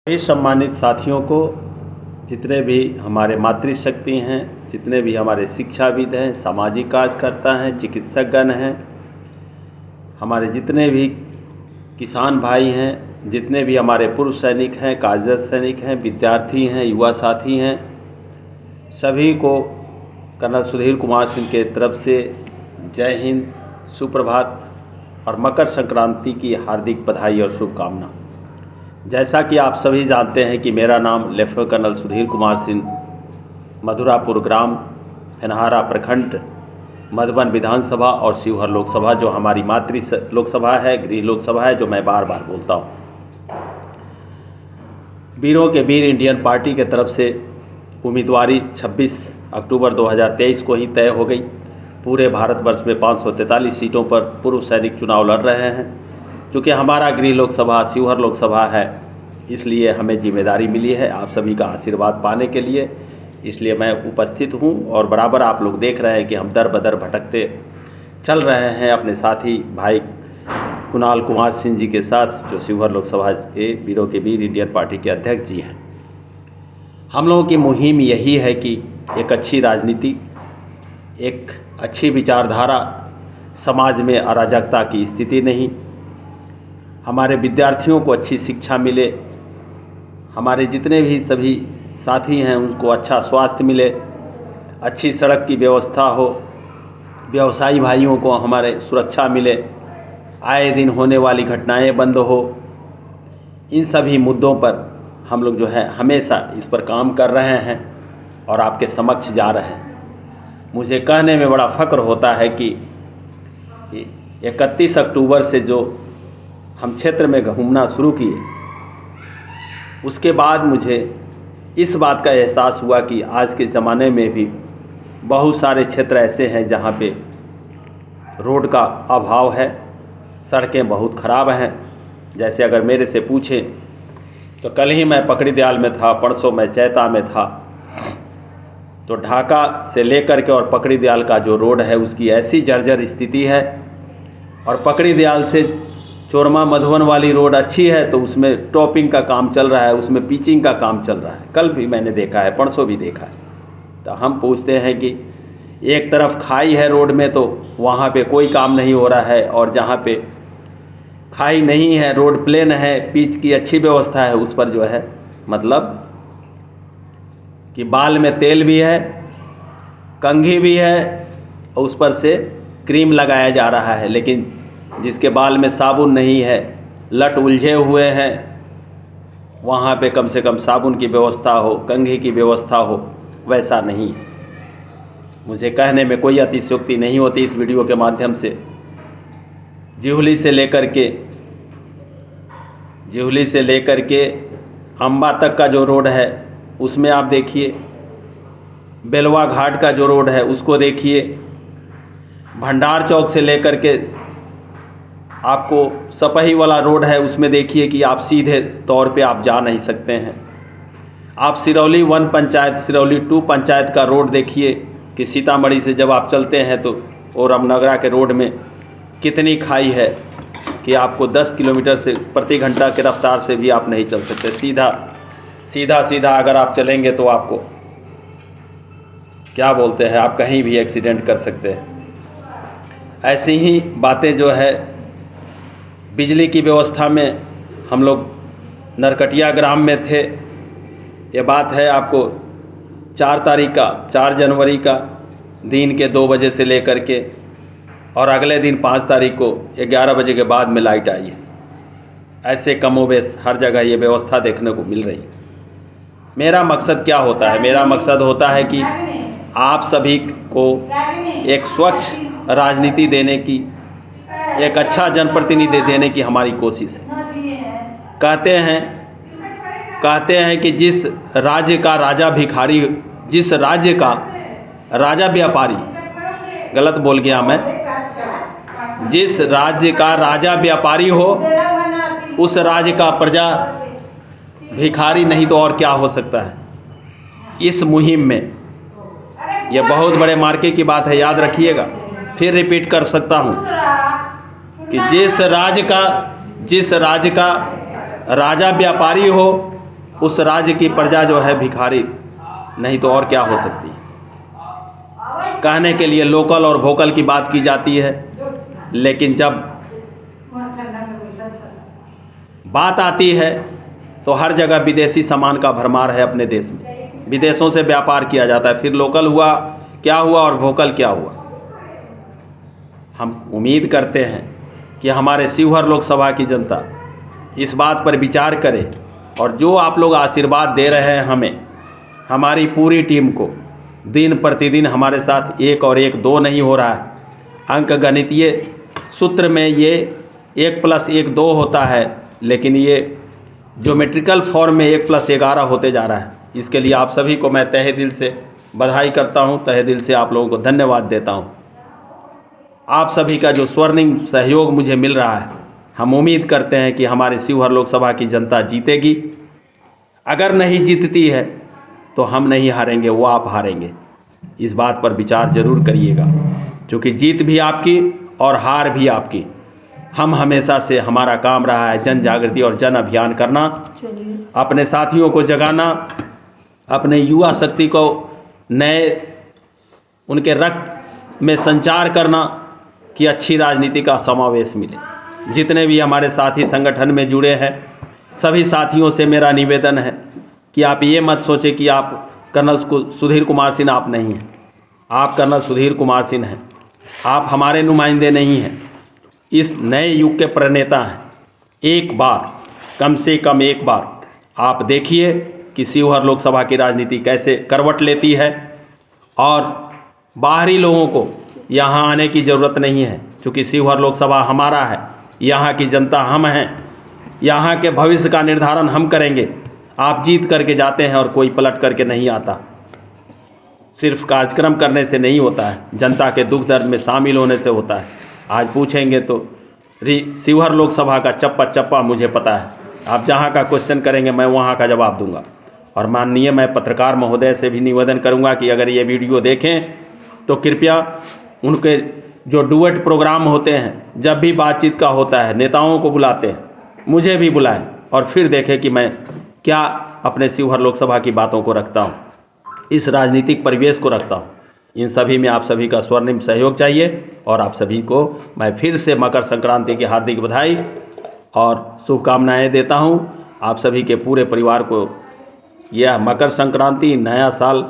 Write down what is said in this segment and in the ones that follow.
सभी सम्मानित साथियों को, जितने भी हमारे मातृशक्ति हैं, जितने भी हमारे शिक्षाविद हैं, सामाजिक कार्यकर्ता हैं, चिकित्सकगण हैं, हमारे जितने भी किसान भाई हैं, जितने भी हमारे पूर्व सैनिक हैं, कार्यरत सैनिक हैं, विद्यार्थी हैं, युवा साथी हैं, सभी को कर्नल सुधीर कुमार सिंह के तरफ से जय हिंद, सुप्रभात और मकर संक्रांति की हार्दिक बधाई और शुभकामना। जैसा कि आप सभी जानते हैं कि मेरा नाम लेफ्टिनेंट कर्नल सुधीर कुमार सिंह, मधुरापुर ग्राम, फेनहारा प्रखंड, मधुबन विधानसभा और शिवहर लोकसभा, जो हमारी मातृ लोकसभा है, गृह लोकसभा है, जो मैं बार बार बोलता हूँ। वीरों के वीर इंडियन पार्टी के तरफ से उम्मीदवारी 26 अक्टूबर 2023 को ही तय हो गई। पूरे भारतवर्ष में 543 सीटों पर पूर्व सैनिक चुनाव लड़ रहे हैं। चूँकि हमारा गृह लोकसभा शिवहर लोकसभा है, इसलिए हमें जिम्मेदारी मिली है आप सभी का आशीर्वाद पाने के लिए, इसलिए मैं उपस्थित हूँ। और बराबर आप लोग देख रहे हैं कि हम दर बदर भटकते चल रहे हैं अपने साथी भाई कुणाल कुमार सिंह जी के साथ, जो शिवहर लोकसभा के वीरों के वीर इंडियन पार्टी के अध्यक्ष जी हैं। हम लोगों की मुहिम यही है कि एक अच्छी राजनीति, एक अच्छी विचारधारा, समाज में अराजकता की स्थिति नहीं, हमारे विद्यार्थियों को अच्छी शिक्षा मिले, हमारे जितने भी सभी साथी हैं उनको अच्छा स्वास्थ्य मिले, अच्छी सड़क की व्यवस्था हो, व्यवसायी भाइयों को हमारे सुरक्षा मिले, आए दिन होने वाली घटनाएं बंद हो। इन सभी मुद्दों पर हम लोग जो है हमेशा इस पर काम कर रहे हैं और आपके समक्ष जा रहे हैं। मुझे कहने में बड़ा फ़ख्र होता है कि 31 अक्टूबर से जो हम क्षेत्र में घूमना शुरू किए, उसके बाद मुझे इस बात का एहसास हुआ कि आज के ज़माने में भी बहुत सारे क्षेत्र ऐसे हैं जहाँ पे रोड का अभाव है, सड़कें बहुत ख़राब हैं। जैसे अगर मेरे से पूछें तो कल ही मैं पकड़ी दयाल में था, परसों मैं चैता में था, तो ढाका से लेकर के और पकड़ी दयाल का जो रोड है उसकी ऐसी जर्जर स्थिति है। और पकड़ी दयाल से चोरमा मधुबन वाली रोड अच्छी है तो उसमें टॉपिंग का काम चल रहा है, उसमें पिचिंग का काम चल रहा है। कल भी मैंने देखा है, परसों भी देखा है। तो हम पूछते हैं कि एक तरफ खाई है रोड में तो वहाँ पे कोई काम नहीं हो रहा है, और जहाँ पे खाई नहीं है, रोड प्लेन है, पिच की अच्छी व्यवस्था है, उस पर जो है मतलब कि बाल में तेल भी है, कंघी भी है, और उस पर से क्रीम लगाया जा रहा है। लेकिन जिसके बाल में साबुन नहीं है, लट उलझे हुए हैं, वहाँ पे कम से कम साबुन की व्यवस्था हो, कंघी की व्यवस्था हो, वैसा नहीं। मुझे कहने में कोई अतिशयोक्ति नहीं होती इस वीडियो के माध्यम से। जिहुली से लेकर के अम्बा तक का जो रोड है उसमें आप देखिए, बेलवा घाट का जो रोड है उसको देखिए, भंडार चौक से लेकर के आपको सपही वाला रोड है उसमें देखिए कि आप सीधे तौर पे आप जा नहीं सकते हैं। आप सिरौली 1 पंचायत, सिरौली 2 पंचायत का रोड देखिए कि सीतामढ़ी से जब आप चलते हैं तो और रामनगरा के रोड में कितनी खाई है कि आपको 10 किलोमीटर से प्रति घंटा की रफ्तार से भी आप नहीं चल सकते। सीधा अगर आप चलेंगे तो आपको क्या बोलते हैं, आप कहीं भी एक्सीडेंट कर सकते हैं। ऐसी ही बातें जो है बिजली की व्यवस्था में, हम लोग नरकटिया ग्राम में थे, ये बात है आपको 4 जनवरी का दिन के 2 बजे से लेकर के और अगले दिन 5 तारीख को 11 बजे के बाद में लाइट आई है। ऐसे कमोबेश हर जगह ये व्यवस्था देखने को मिल रही है। मेरा मकसद क्या होता है? मेरा मकसद होता है कि आप सभी को एक स्वच्छ राजनीति देने की, एक अच्छा जनप्रतिनिधि देने की हमारी कोशिश है। कहते हैं कि जिस राज्य का राजा भिखारी, जिस राज्य का राजा व्यापारी, गलत बोल गया मैं, जिस राज्य का राजा व्यापारी हो उस राज्य का प्रजा भिखारी नहीं तो और क्या हो सकता है। इस मुहिम में यह बहुत बड़े मार्के की बात है, याद रखिएगा। फिर रिपीट कर सकता हूँ कि जिस राज्य का राजा व्यापारी हो उस राज्य की प्रजा जो है भिखारी, नहीं तो और क्या हो सकती है। कहने के लिए लोकल और वोकल की बात की जाती है, लेकिन जब बात आती है तो हर जगह विदेशी सामान का भरमार है अपने देश में। विदेशों से व्यापार किया जाता है, फिर लोकल हुआ क्या हुआ और वोकल क्या हुआ। हम उम्मीद करते हैं कि हमारे शिवहर लोकसभा की जनता इस बात पर विचार करे, और जो आप लोग आशीर्वाद दे रहे हैं हमें, हमारी पूरी टीम को, दिन प्रतिदिन हमारे साथ 1 और 1 2 नहीं हो रहा है। अंक गणितीय सूत्र में ये 1 + 1 2 होता है, लेकिन ये ज्योमेट्रिकल फॉर्म में 1 + 11 होते जा रहा है। इसके लिए आप सभी को मैं तहे दिल से बधाई करता हूं, तहे दिल से आप लोगों को धन्यवाद देता हूं। आप सभी का जो स्वर्णिम सहयोग मुझे मिल रहा है, हम उम्मीद करते हैं कि हमारे शिवहर लोकसभा की जनता जीतेगी। अगर नहीं जीतती है तो हम नहीं हारेंगे, वो आप हारेंगे। इस बात पर विचार जरूर करिएगा, क्योंकि जीत भी आपकी और हार भी आपकी। हम हमेशा से, हमारा काम रहा है जन जागृति और जन अभियान करना, अपने साथियों को जगाना, अपने युवा शक्ति को नए उनके रक्त में संचार करना कि अच्छी राजनीति का समावेश मिले। जितने भी हमारे साथी संगठन में जुड़े हैं, सभी साथियों से मेरा निवेदन है कि आप ये मत सोचें कि आप कर्नल सुधीर कुमार सिन्हा आप नहीं हैं। आप कर्नल सुधीर कुमार सिन्हा हैं, आप हमारे नुमाइंदे नहीं हैं, इस नए युग के प्रणेता हैं। एक बार, कम से कम एक बार आप देखिए कि शिवहर लोकसभा की राजनीति कैसे करवट लेती है, और बाहरी लोगों को यहाँ आने की ज़रूरत नहीं है, क्योंकि शिवहर लोकसभा हमारा है, यहाँ की जनता हम हैं, यहाँ के भविष्य का निर्धारण हम करेंगे। आप जीत करके जाते हैं और कोई पलट करके नहीं आता। सिर्फ कार्यक्रम करने से नहीं होता है, जनता के दुख दर्द में शामिल होने से होता है। आज पूछेंगे तो शिवहर लोकसभा का चप्पा चप्पा मुझे पता है। आप जहाँ का क्वेश्चन करेंगे मैं वहाँ का जवाब दूंगा। और माननीय मैं पत्रकार महोदय से भी निवेदन करूँगा कि अगर ये वीडियो देखें तो कृपया उनके जो डुएट प्रोग्राम होते हैं, जब भी बातचीत का होता है, नेताओं को बुलाते हैं, मुझे भी बुलाएं, और फिर देखें कि मैं क्या अपने शिवहर लोकसभा की बातों को रखता हूँ, इस राजनीतिक परिवेश को रखता हूँ। इन सभी में आप सभी का स्वर्णिम सहयोग चाहिए, और आप सभी को मैं फिर से मकर संक्रांति की हार्दिक बधाई और शुभकामनाएं देता हूं। आप सभी के पूरे परिवार को यह मकर संक्रांति, नया साल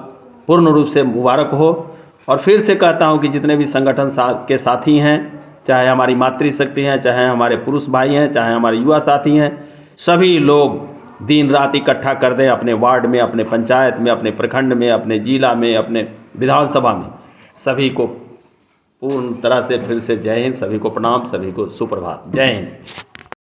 पूर्ण रूप से मुबारक हो। और फिर से कहता हूं कि जितने भी संगठन के साथी हैं, चाहे हमारी मातृशक्ति हैं, चाहे हमारे पुरुष भाई हैं, चाहे हमारे युवा साथी हैं, सभी लोग दिन रात इकट्ठा कर दें अपने वार्ड में, अपने पंचायत में, अपने प्रखंड में, अपने जिला में, अपने विधानसभा में। सभी को पूर्ण तरह से फिर से जय हिंद, सभी को प्रणाम, सभी को सुप्रभात। जय हिंद।